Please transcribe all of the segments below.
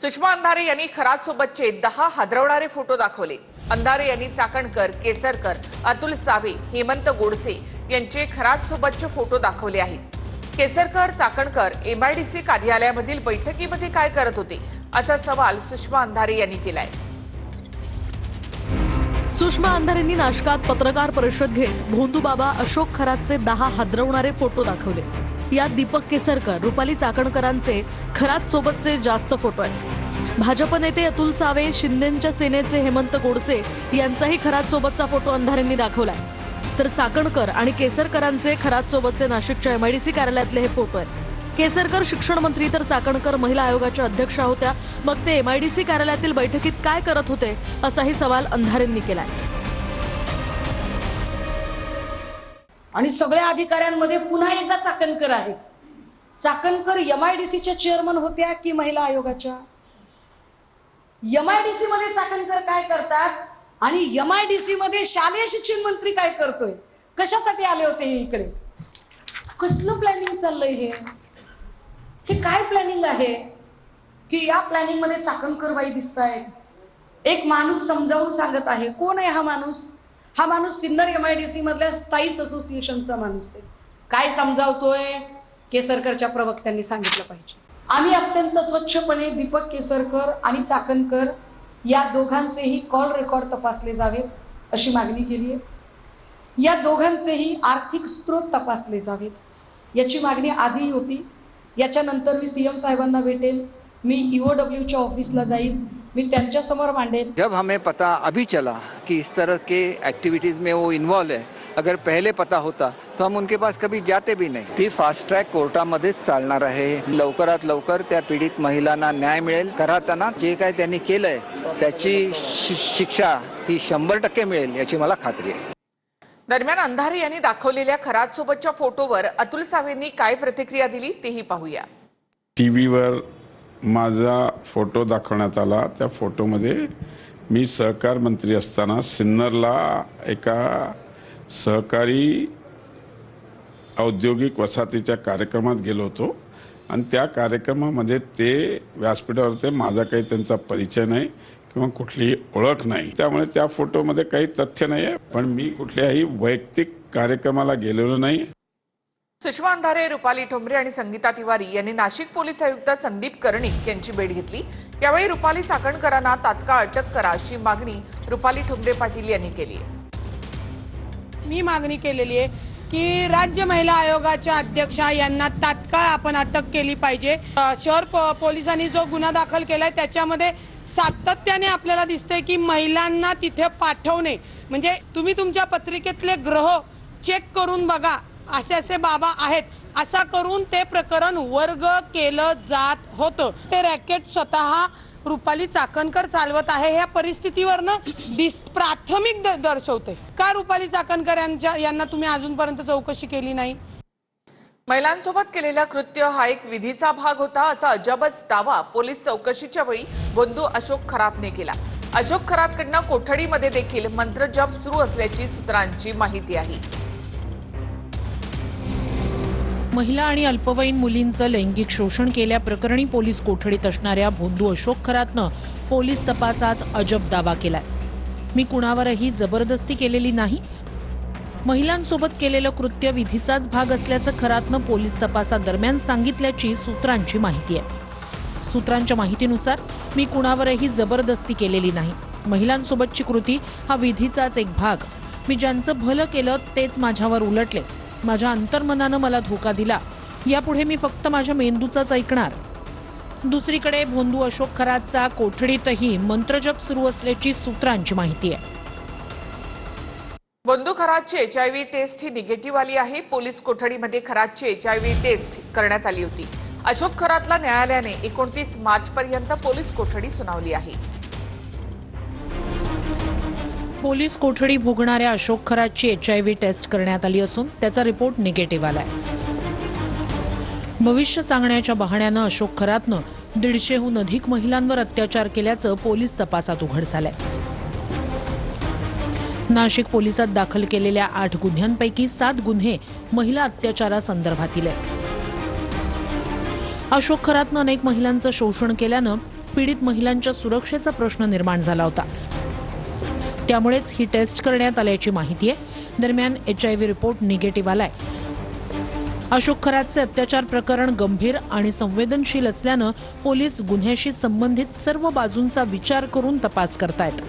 सुषमा अंधारे यांनी खरात सोबतचे 10 हादरवणारे फोटो दाखवले। अंधारे यांनी चाकणकर, केसरकर, अतुल सावे, हेमंत गोडसे यांचे खरात सोबतचे फोटो दाखवले आहेत। केसरकर, चाकणकर एमआयडीसी कार्यालयामधील बैठकीमध्ये काय करत होते असा सवाल सुषमा अंधारे यांनी केलाय। सुषमा अंधारेंनी नाशकात पत्रकार परिषद घेत भोंदूबाबा अशोक खरातचे 10 हादरवणारे फोटो दाखवले। यात दीपक केसरकर, रुपाली चाकणकरांचे खरात सोबतचे जास्त फोटो आहेत। भाजप नेते अतुल सावे, शिंदेंच्या सेनेचे हेमंत गोडसे यांचाही खरात सोबतचा फोटो अंधारेंनी दाखवलाय। तर चाकणकर आणि केसरकरांचे खरात सोबतचे नाशिकच्या एमआयडीसी कार्यालयातले हे फोटो आहेत। केसरकर शिक्षण मंत्री तर चाकणकर महिला आयोगाच्या अध्यक्षा होत्या। मग ते एमआयडीसी कार्यालयातील बैठकीत काय करत होते असाही सवाल अंधारेंनी केलाय। आणि सगळ्या अधिकाऱ्यांमध्ये पुन्हा एकदा चाकणकर आहेत। चाकणकर एमआयडीसीच्या चेअरमन होत्या की महिला आयोगाच्या? एमआयडीसी मध्ये चाकणकर काय करतात आणि एमआयडीसी मध्ये शालेय शिक्षण मंत्री काय करतोय? कशासाठी आले होते हे इकडे? कसलं प्लॅनिंग चाललंय हे? हे काय प्लॅनिंग आहे की या प्लॅनिंग मध्ये चाकणकर बाई दिसताय? एक माणूस समजावून सांगत आहे। कोण आहे हा माणूस? हा माणूस सिन्नर एमआयडीसी मधल्या स्टाईस असोसिएशनचा माणूस आहे। काय समजावतोय? केसरकरच्या प्रवक्त्यांनी सांगितलं पाहिजे। आम्ही अत्यंत स्वच्छपणे दीपक केसरकर आणि चाकणकर या दोघांचेही कॉल रेकॉर्ड तपासले जावेत अशी मागणी केली आहे। या दोघांचेही आर्थिक स्रोत तपासले जावेत याची मागणी आधी होती। याच्यानंतर मी सीएम साहेबांना भेटेल, मी ईओडब्ल्यूच्या ऑफिसला जाईल, मैं त्यांच्या समोर मांडेल। जब हमें पता अभी चला कि इस तरह के एक्टिविटीज में वो इन्वॉल्व है, अगर पहले पता होता तो हम उनके पास कभी जाते भी नहीं। ती फास्ट ट्रॅक कोर्टामध्येच चालणार आहे। लवकरात लवकर त्या पीडित महिलांना न्याय मिळेल। करताना जे काय त्यांनी केलंय त्याची शिक्षा ही 100% मिळेल याची मला खात्री आहे। दरम्यान अंधारे यांनी दाखवलेल्या खरात सोबतच्या फोटोवर अतुल सावेंनी काय प्रतिक्रिया दिली तेही पाहूया। टीव्हीवर माझा फोटो दाखवण्यात आला। त्या फोटोमध्ये मी सहकार मंत्री असताना सिन्नरला एका सहकारी औद्योगिक वसाहतीच्या कार्यक्रमात गेलो होतो आणि त्या कार्यक्रमामध्ये ते व्यासपीठावर होते। माझा काही त्यांचा परिचय नाही किंवा कुठलीही ओळख नाही, त्यामुळे त्या फोटोमध्ये काही तथ्य नाही आहे। पण मी कुठल्याही वैयक्तिक कार्यक्रमाला गेलेलो नाही। सुषमा अंधारे, रुपाली ठोंबरे आणि संगीता तिवारी यांनी नाशिक पोलीस आयुक्त संदीप कर्णिक यांची भेट घेतली। यावेळी रुपाली चाकणकरांना तात्काळ अटक करा अशी मागणी रुपाली ठोंबरे पाटील यांनी केली आहे। मी मागणी केलेली आहे की राज्य महिला आयोगाच्या अध्यक्षा यांना तात्काळ आपण अटक केली पाहिजे। शहर पोलिसांनी जो गुन्हा दाखल केलाय त्याच्यामध्ये सातत्याने आपल्याला दिसतंय की महिलांना तिथे पाठवणे म्हणजे तुम्ही तुमच्या पत्रिकेतले ग्रह चेक करून बघा, असे असे बाबा आहेत असा करून ते प्रकरण वर्ग केलं जात होतं। ते रॅकेट स्वतः रुपाली चाकणकर चालवत आहे। या परिस्थितीवरनं प्राथमिक दर्शवते का रुपाली चाकणकर यांना तुम्ही अजूनपर्यंत चौकशी केली नाही? महिलांसोबत केलेला कृत्य हा एक विधीचा भाग होता असा अजबच दावा पोलीस चौकशीच्या वेळी बंधू अशोक खरातने केला। अशोक खरातकडनं कोठडीमध्ये देखील मंत्रजप सुरू असल्याची सूत्रांची माहिती आहे। महिला आणि अल्पवयीन मुलींचं लैंगिक शोषण केल्याप्रकरणी पोलीस कोठडीत असणाऱ्या भोंदू अशोक खरातनं पोलीस तपासात अजब दावा केलाय। मी कुणावरही जबरदस्ती केलेली नाही। महिलांसोबत केलेलं कृत्य विधीचाच भाग असल्याचं खरातनं पोलीस तपासादरम्यान सांगितल्याची सूत्रांची माहिती आहे। सूत्रांच्या माहितीनुसार मी कुणावरही जबरदस्ती केलेली नाही। महिलांसोबतची कृती हा विधीचाच एक भाग। मी ज्यांचं भलं केलं तेच माझ्यावर उलटले। माझ्या अंतर्मनानं मला धोका दिला। यापुढे मी फक्त माझ्या मेंदूचाच ऐकणार। दुसरीकडे भोंदू अशोक खरातचा कोठडीतही मंत्रजप सुरू असल्याची सूत्रांची माहिती आहे। बंधू खरातची HIV टेस्ट ही निगेटिव्ह आली आहे। पोलीस कोठडीमध्ये खरातची HIV टेस्ट करण्यात आली होती। अशोक खरातला न्यायालयाने 29 मार्च पर्यंत पोलीस कोठडी सुनावली आहे। पोलीस कोठडी भोगणाऱ्या अशोक खरातची HIV टेस्ट करण्यात आली असून त्याचा रिपोर्ट निगेटिव्ह आलाय। भविष्य सांगण्याच्या बहाण्यानं अशोक खरातनं 150हून अधिक महिलांवर अत्याचार केल्याचं पोलीस तपासात उघड झालंय। नाशिक पोलिसात दाखल केलेल्या 8 गुन्ह्यांपैकी 7 गुन्हे महिला अत्याचारासंदर्भातील आहेत। अशोक खरातनं अनेक महिलांचं शोषण केल्यानं पीडित महिलांच्या सुरक्षेचा प्रश्न निर्माण झाला होता. त्यामुळेच ही टेस्ट करण्यात आल्याची माहिती आहे. दरम्यान HIV रिपोर्ट निगेटिव्ह आलाय. अशोक खरातचे अत्याचार प्रकरण गंभीर आणि संवेदनशील असल्यानं पोलीस गुन्ह्याशी संबंधित सर्व बाजूंचा विचार करून तपास करतायत.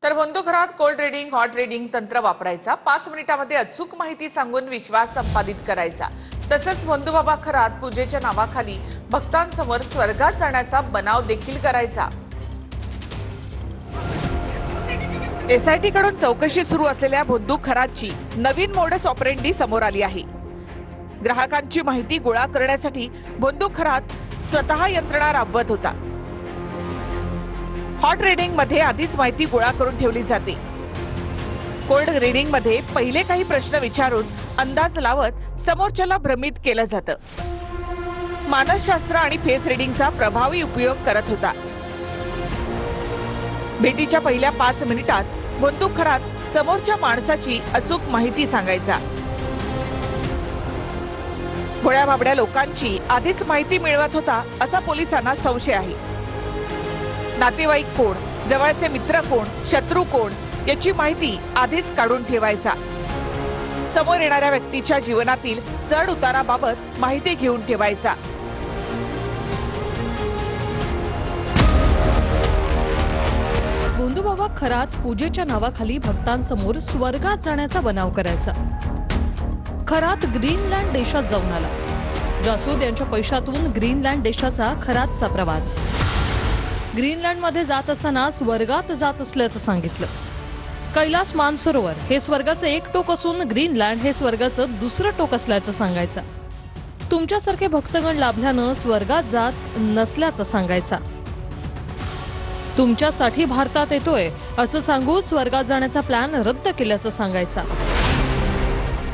तर भोंदू Kharat cold reading, hot reading तंत्र वापरायचा. 5 मिनिटांमध्ये अचूक माहिती सांगून विश्वास संपादित करायचा. तसंच भोंदूबाबा खरात पूजेच्या नावाखाली भक्तांसमोर स्वर्गात जाण्याचा बनाव देखील करायचा. SIT कडून चौकशी सुरू असलेल्या भोंदू खरातची नवीन मोडस ऑपरेंडी समोर आली आहे. ग्राहकांची माहिती गोळा करण्यासाठी भोंदू खरात स्वतः यंत्रणा राबवत होता. हॉट रीडिंग मध्ये आधीच माहिती गोळा करून ठेवली जाते. कोल्ड रीडिंग मध्ये पहिले काही प्रश्न विचारून अंदाज लावत समोरच्याला भ्रमित केलं जातं. मानसशास्त्र आणि फेस रीडिंगचा प्रभावी उपयोग करत होता. भेटीच्या पहिल्या 5 मिनिटात भोंदू खरात समोरच्या माणसाची अचूक माहिती सांगायचा. भोळ्या भाबड्या लोकांची आधीच माहिती मिळवत होता असा पोलिसांना संशय आहे. नातेवाईक कोण, जवळचे मित्र कोण, शत्रू कोण याची माहिती आधीच काढून ठेवायचा. समोर येणाऱ्या व्यक्तीच्या जीवनातील चढ उताराबाबत माहिती घेऊन ठेवायचा. भोंदूबाबा खरात पूजेच्या नावाखाली भक्तांसमोर स्वर्गात जाण्याचा बनाव करायचा. खरात ग्रीनलँड देशात जाऊन आला. जासूद यांच्या पैशातून ग्रीनलँड देशाचा खरातचा प्रवास. ग्रीनलँडमध्ये जात असताना स्वर्गात जात असल्याचं सांगितलं. कैलास मानसरोवर हे स्वर्गाचं एक टोक असून ग्रीनलँड हे स्वर्गाचं दुसरं टोक असल्याचं सांगायचं. तुमच्यासारखे भक्तगण लाभल्यानं स्वर्गात जात नसल्याचं सांगायचा. तुमच्यासाठी भारतात येतोय असं सांगून स्वर्गात जाण्याचा प्लॅन रद्द केल्याचं सांगायचा.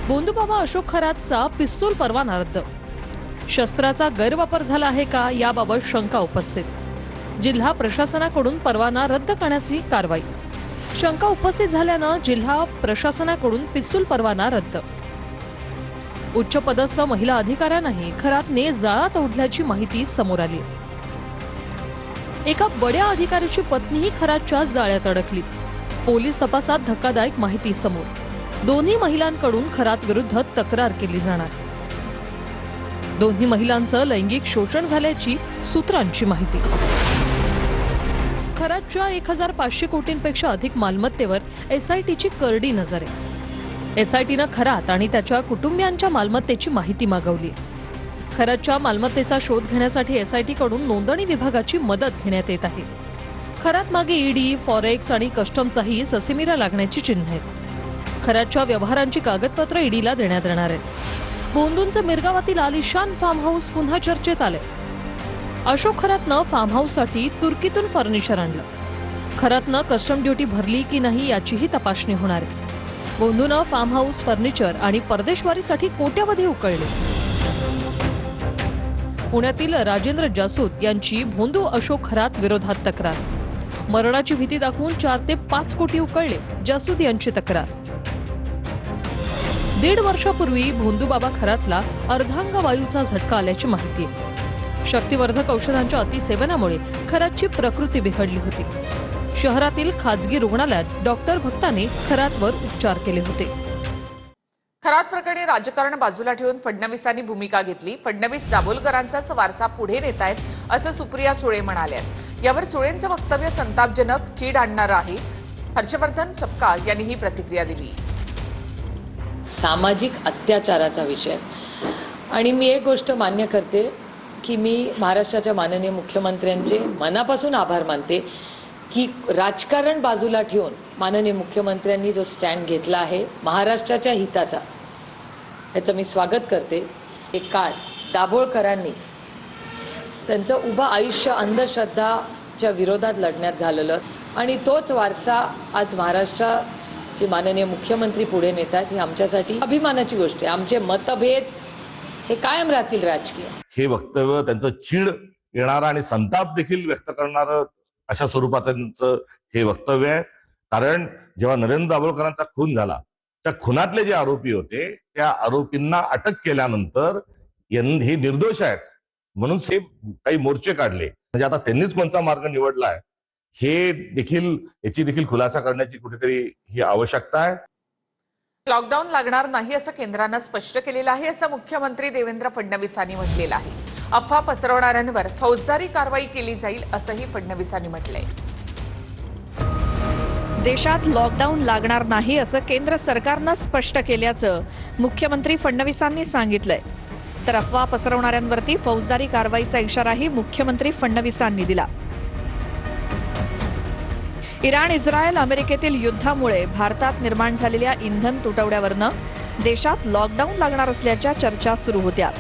भोंदूबाबा अशोक खरातचा पिस्तूल परवाना रद्द. शस्त्राचा गैरवापर झाला आहे का याबाबत शंका उपस्थित. जिल्हा प्रशासनाकडून परवाना रद्द करण्याची कारवाई. शंका उपस्थित झाल्यानं जिल्हा प्रशासनाकडून पिस्तूल परवाना रद्द. उच्च पदस्थ महिला अधिकाऱ्यांनाही खरातने जाळात ओढल्याची माहिती समोर आली. एका बड्या अधिकाऱ्याची पत्नीही खरातच्या जाळ्यात अडकली. पोलीस तपासात धक्कादायक माहिती समोर. दोन्ही महिलांकडून खरात विरुद्ध तक्रार केली जाणार. दोन्ही महिलांचं लैंगिक शोषण झाल्याची सूत्रांची माहिती. खरातच्या 1500 कोटींपेक्षा अधिक मालमत्तेवर SITची करडी नजर आहे. SITनं खरात आणि त्याच्या कुटुंबियांच्या मालमत्तेची माहिती मागवली. खरातच्या मालमत्तेचा शोध घेण्यासाठी SIT कडून नोंदणी विभागाची मदत घेण्यात येत आहे. खरात मागे ED, फॉरेक्स आणि कस्टमचाही ससेमिरा लागण्याची चिन्ह आहेत. खरातच्या व्यवहारांची कागदपत्र EDला देण्यात येणार आहेत. भोंदूंचं मिरगावातील आलिशान फार्म हाऊस पुन्हा चर्चेत आले. अशोक खरातनं फार्म हाऊससाठी तुर्कीतून फर्निचर आणलं. खरातनं कस्टम ड्युटी भरली की नाही याचीही तपासणी होणार आहे. भोंदूनं फार्म हाऊस, फर्निचर आणि परदेशवारीसाठी कोट्यावधी उकळले. पुण्यातील राजेंद्र जासूद यांची भोंदू अशोक खरात विरोधात तक्रार. मरणाची भीती दाखवून 4 ते 5 कोटी उकळले, जासूद यांची तक्रार. 1.5 वर्षापूर्वी भोंदूबाबा खरातला अर्धांगवायूचा झटका आल्याची माहिती आहे. शक्तिवर्धक औषधांच्या अतिसेवनामुळे खरातची प्रकृती बिघडली होती. शहरातील खाजगी रुग्णालयात डॉक्टर भक्ताने खरातवर उपचार केले होते. खरात प्रकरणी राजकारण बाजूला ठेवून फडणवीसांनी भूमिका घेतली. फडणवीस दाभोलकरांचाच वारसा पुढे नेत आहेत असं सुप्रिया सुळे म्हणाल्या. यावर सुळेंचं वक्तव्य संतापजनक, चीड आणणारं आहे. हर्षवर्धन सपकाळ यांनी ही प्रतिक्रिया दिली. सामाजिक अत्याचाराचा विषय आणि मी एक गोष्ट मान्य करते की मी महाराष्ट्राच्या माननीय मुख्यमंत्र्यांचे मनापासून आभार मानते की राजकारण बाजूला ठेवून माननीय मुख्यमंत्र्यांनी जो स्टँड घेतला आहे महाराष्ट्राच्या हिताचा, याचं मी स्वागत करते. एक काळ दाभोळकरांनी त्यांचं उभं आयुष्य अंधश्रद्धाच्या विरोधात लढण्यात घालवलं आणि तोच वारसा आज महाराष्ट्राचे माननीय मुख्यमंत्री पुढे नेतात. ही आमच्यासाठी अभिमानाची गोष्ट आहे. आमचे मतभेद हे कायम राहतील राजकीय. हे वक्तव्य त्यांचं चीड येणारं आणि संताप देखील व्यक्त करणारं अशा स्वरूपाचं हे वक्तव्य आहे. कारण जेव्हा नरेंद्र दाभोळकरांचा खून झाला, त्या खुनातले जे आरोपी होते त्या आरोपींना अटक केल्यानंतर हे निर्दोष आहेत म्हणून हे काही मोर्चे काढले म्हणजे आता त्यांनीच कोणता मार्ग निवडला आहे हे देखील याची देखील खुलासा करण्याची कुठेतरी ही आवश्यकता आहे. लॉकडाऊन लागणार नाही असं केंद्रानं स्पष्ट केलेलं आहे असं मुख्यमंत्री देवेंद्र फडणवीसांनी म्हटलेलं आहे. अफवा पसरवणाऱ्यांवर फौजदारी कारवाई केली जाईल असंही फडणवीसांनी म्हटलंय. देशात लॉकडाऊन लागणार नाही असं केंद्र सरकारनं स्पष्ट केल्याचं मुख्यमंत्री फडणवीसांनी सांगितलंय. तर अफवा पसरवणाऱ्यांवरती फौजदारी कारवाईचा इशाराही मुख्यमंत्री फडणवीसांनी दिला. इराण इस्रायल अमेरिकेतील युद्धामुळे भारतात निर्माण झालेल्या इंधन तुटवड्यावरनं देशात लॉकडाऊन लागणार असल्याच्या चर्चा सुरू होत्या.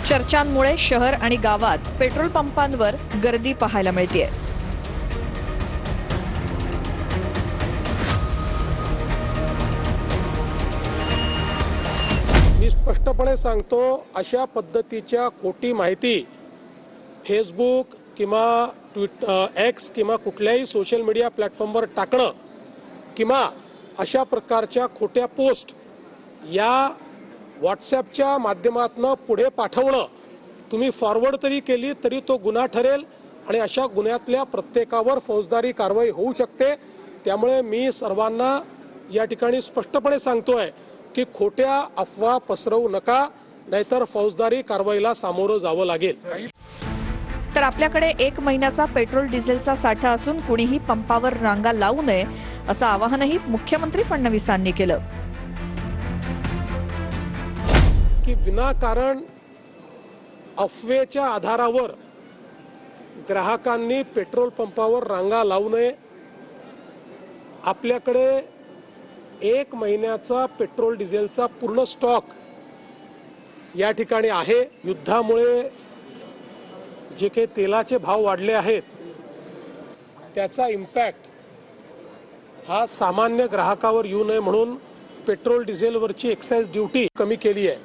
चर्चांमुळे शहर आणि गावात पेट्रोल पंपांवर गर्दी पाहायला मिळतेय. मी स्पष्टपणे सांगतो, अशा पद्धतीच्या खोटी माहिती फेसबुक किंवा एक्स किंवा कुठल्याही सोशल मीडिया प्लॅटफॉर्मवर टाकणं किंवा अशा प्रकारच्या खोट्या पोस्ट या व्हॉट्सॲपच्या माध्यमातून पुढे पाठवणं, तुम्ही फॉरवर्ड तरी केली तरी तो गुन्हा ठरेल आणि अशा गुन्ह्यातल्या प्रत्येकावर फौजदारी कारवाई होऊ शकते. त्यामुळे मी सर्वांना या ठिकाणी स्पष्टपणे सांगतोय की खोट्या अफवा पसरवू नका, नाहीतर फौजदारी कारवाईला सामोरं जावं लागेल. तर आपल्याकडे 1 महिन्याचा पेट्रोल डिझेलचा साठा असून कुणीही पंपावर रांगा लावू नये असं आवाहनही मुख्यमंत्री फडणवीसांनी केलं. की विनाकारण अफवेच्या आधारावर ग्राहकांनी पेट्रोल पंपावर रांगा लावू नये. आपल्याकडे 1 महिन्याचा पेट्रोल डिझेलचा पूर्ण स्टॉक या ठिकाणी आहे. युद्धामुळे जे काही तेलाचे भाव वाढले आहेत त्याचा इम्पॅक्ट हा सामान्य ग्राहकावर येऊ नये म्हणून पेट्रोल डिझेलवरची एक्साईज ड्युटी कमी केली आहे.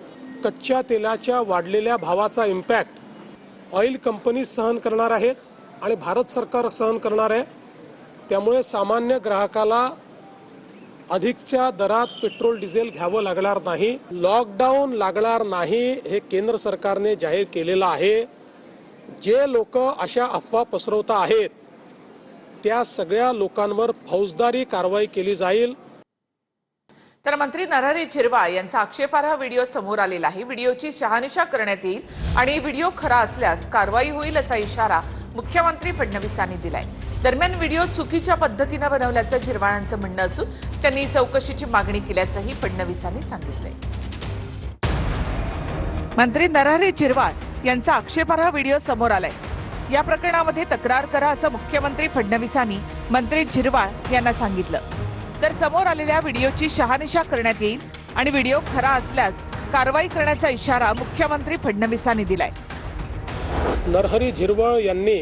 कच्च्या तेलाच्या वाढलेल्या भावाचा इम्पॅक्ट ऑइल कंपनी सहन करणार आहेत आणि भारत सरकार सहन करणार आहे. त्यामुळे सामान्य ग्राहकाला अधिकच्या दरात पेट्रोल डिझेल घ्यावं लागणार नाही. लॉकडाऊन लागणार नाही हे केंद्र सरकारने जाहीर केलेलं आहे. जे लोक अशा अफवा पसरवता आहेत त्या सगळ्या लोकांवर फौजदारी कारवाई केली जाईल. तर मंत्री नरहरी झिरवाळ यांचा आक्षेपार्ह व्हिडिओ समोर आलेला आहे. व्हिडिओची शहानिशा करण्यात येईल आणि व्हिडिओ खरा असल्यास कारवाई होईल असा इशारा मुख्यमंत्री फडणवीसांनी दिलाय. दरम्यान व्हिडिओ चुकीच्या पद्धतीनं बनवल्याचं झिरवाळांचं म्हणणं असून त्यांनी चौकशीची मागणी केल्याचंही फडणवीसांनी सांगितलंय. मंत्री नरहरी झिरवाळ यांचा आक्षेपार्ह व्हिडिओ समोर आलाय. या प्रकरणामध्ये तक्रार करा असं मुख्यमंत्री फडणवीसांनी मंत्री झिरवाळ यांना सांगितलं. तर समोर आलेल्या व्हिडिओची शहानिशा करण्यात येईल आणि व्हिडिओ खरा असल्यास कारवाई करण्याचा इशारा मुख्यमंत्री फडणवीसांनी दिलाय. नरहरी झिरवाळ यांनी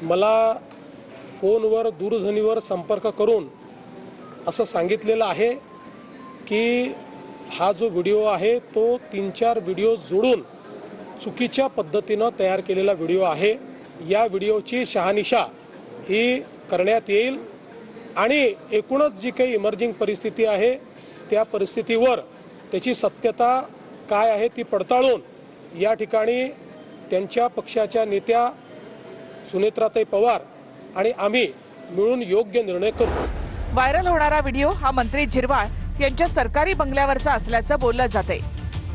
मला फोनवर दूरध्वनीवर संपर्क करून असं सांगितलेलं आहे की हा जो व्हिडिओ आहे तो 3-4 व्हिडिओ जोडून चुकीच्या पद्धतीनं तयार केलेला व्हिडिओ आहे. या व्हिडिओची शहानिशा ही करण्यात येईल आणि एकूणच जी काही इमर्जिंग परिस्थिती आहे त्या परिस्थितीवर त्याची सत्यता काय आहे ती पडताळून या ठिकाणी त्यांच्या पक्षाच्या नेत्या सुनेत्राताई पवार आणि आम्ही मिळून योग्य निर्णय करू. व्हायरल होणारा व्हिडिओ हा मंत्री झिरवाळ यांच्या सरकारी बंगल्यावरचा असल्याचं बोललं जातंय.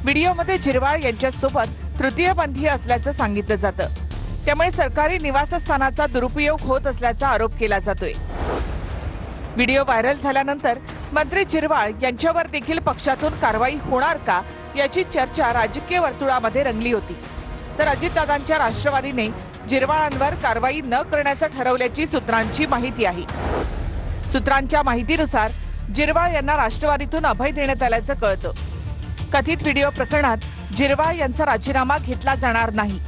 व्हिडिओमध्ये झिरवाळ यांच्यासोबत तृतीयपंथीय असल्याचं सांगितलं जातं. त्यामुळे सरकारी निवासस्थानाचा दुरुपयोग होत असल्याचा आरोप केला जातोय. व्हिडिओ व्हायरल झाल्यानंतर मंत्री झिरवाळ यांच्यावर देखील पक्षातून कारवाई होणार का याची चर्चा राजकीय वर्तुळामध्ये रंगली होती. तर अजितदादांच्या राष्ट्रवादीने झिरवाळांवर कारवाई न करण्याचं ठरवल्याची सूत्रांची माहिती आहे. सूत्रांच्या माहितीनुसार झिरवाळ यांना राष्ट्रवादीतून अभय देण्यात आल्याचं कळतं. कथित व्हिडिओ प्रकरणात झिरवाळ यांचा राजीनामा घेतला जाणार नाही.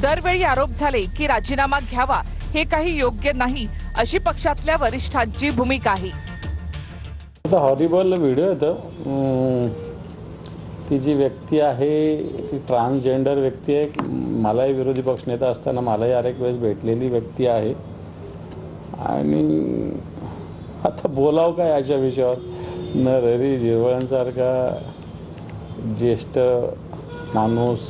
दरवेळी आरोप झाले की राजीनामा घ्यावा हे काही योग्य नाही अशी पक्षातल्या वरिष्ठांची भूमिका आहे. हॉरिबल व्हिडिओ येतो. ती जी व्यक्ती आहे ती ट्रान्सजेंडर व्यक्ती आहे. मलाही विरोधी पक्षनेता असताना मलाही अनेक वेळेस भेटलेली व्यक्ती आहे आणि आता बोलावं काय अशा विषयावर. नरहरी झिरवाळांसारखा ज्येष्ठ माणूस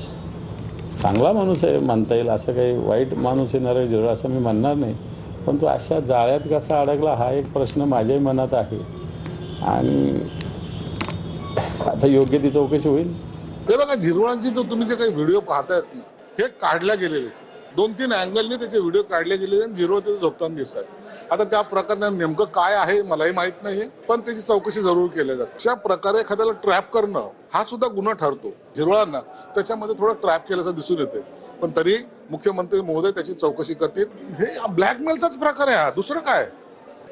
चांगला माणूस आहे म्हणता येईल, असं काही वाईट माणूस आहे नरळ झिरोळ असं मी म्हणणार नाही, पण तो अशा जाळ्यात कसा अडकला हा एक प्रश्न माझ्याही मनात आहे आणि आता योग्य ती चौकशी होईल. हे बघा, झिरवळांची जो तुम्ही जे काही व्हिडिओ पाहतायत ना, हे काढल्या गेलेले 2-3 अँगलने त्याचे व्हिडिओ काढले गेलेले आणि झिरवळ तिथे झोपताना दिसतात. आता त्या प्रकरणात नेमकं काय आहे मलाही माहित नाहीये, पण त्याची चौकशी जरूर केली जाते. अशा प्रकारे एखाद्याला ट्रॅप करणं हा सुद्धा गुन्हा ठरतो. झिरवळांना त्याच्यामध्ये थोडं ट्रॅप केल्याचं दिसून येते, पण तरी मुख्यमंत्री महोदय त्याची चौकशी करतील. हे ब्लॅकमेलचाच प्रकार आहे हा, दुसरं काय.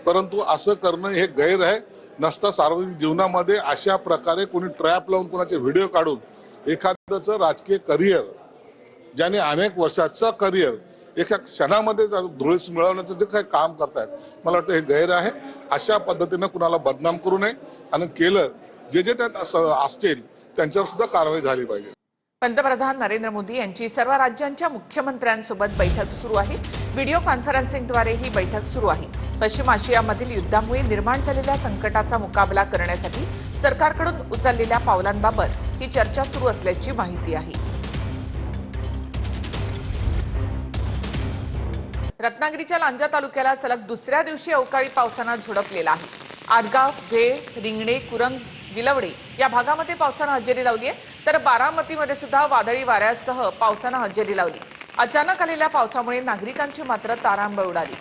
परंतु असं करणं हे गैर आहे. नसता सार्वजनिक जीवनामध्ये अशा प्रकारे कोणी ट्रॅप लावून कोणाचे व्हिडिओ काढून एखाद्याचं राजकीय करिअर, ज्याने अनेक वर्षाचं करिअर एका क्षणामध्ये धुळीस मिळवण्याचं जे काही काम करतायत, मला वाटतं हे गैर आहे. अशा पद्धतीनं कुणाला बदनाम करू नये आणि केलं जे त्यात असतील त्यांच्यावर सुद्धा कारवाई झाली पाहिजे. पंतप्रधान नरेंद्र मोदी यांची सर्व राज्यांच्या मुख्यमंत्र्यांसोबत बैठक सुरू आहे. व्हिडिओ कॉन्फरन्सिंगद्वारे ही बैठक सुरू आहे. पश्चिम आशियामधील युद्धामुळे निर्माण झालेल्या संकटाचा मुकाबला करण्यासाठी सरकारकडून उचललेल्या पावलांबाबत ही चर्चा सुरू असल्याची माहिती आहे. रत्नागिरीच्या लांजा तालुक्याला सलग दुसऱ्या दिवशी अवकाळी पावसानं झोडपलेला आहे. आडगाव, वेळ, रिंगणे, कुरंग, विलवडे या भागामध्ये पावसानं हजेरी लावली आहे, तर बारामतीमध्ये सुद्धा वादळी वाऱ्यासह पावसानं हजेरी लावली. अचानक आलेल्या पावसामुळे नागरिकांची मात्र तारांबळ उडाली.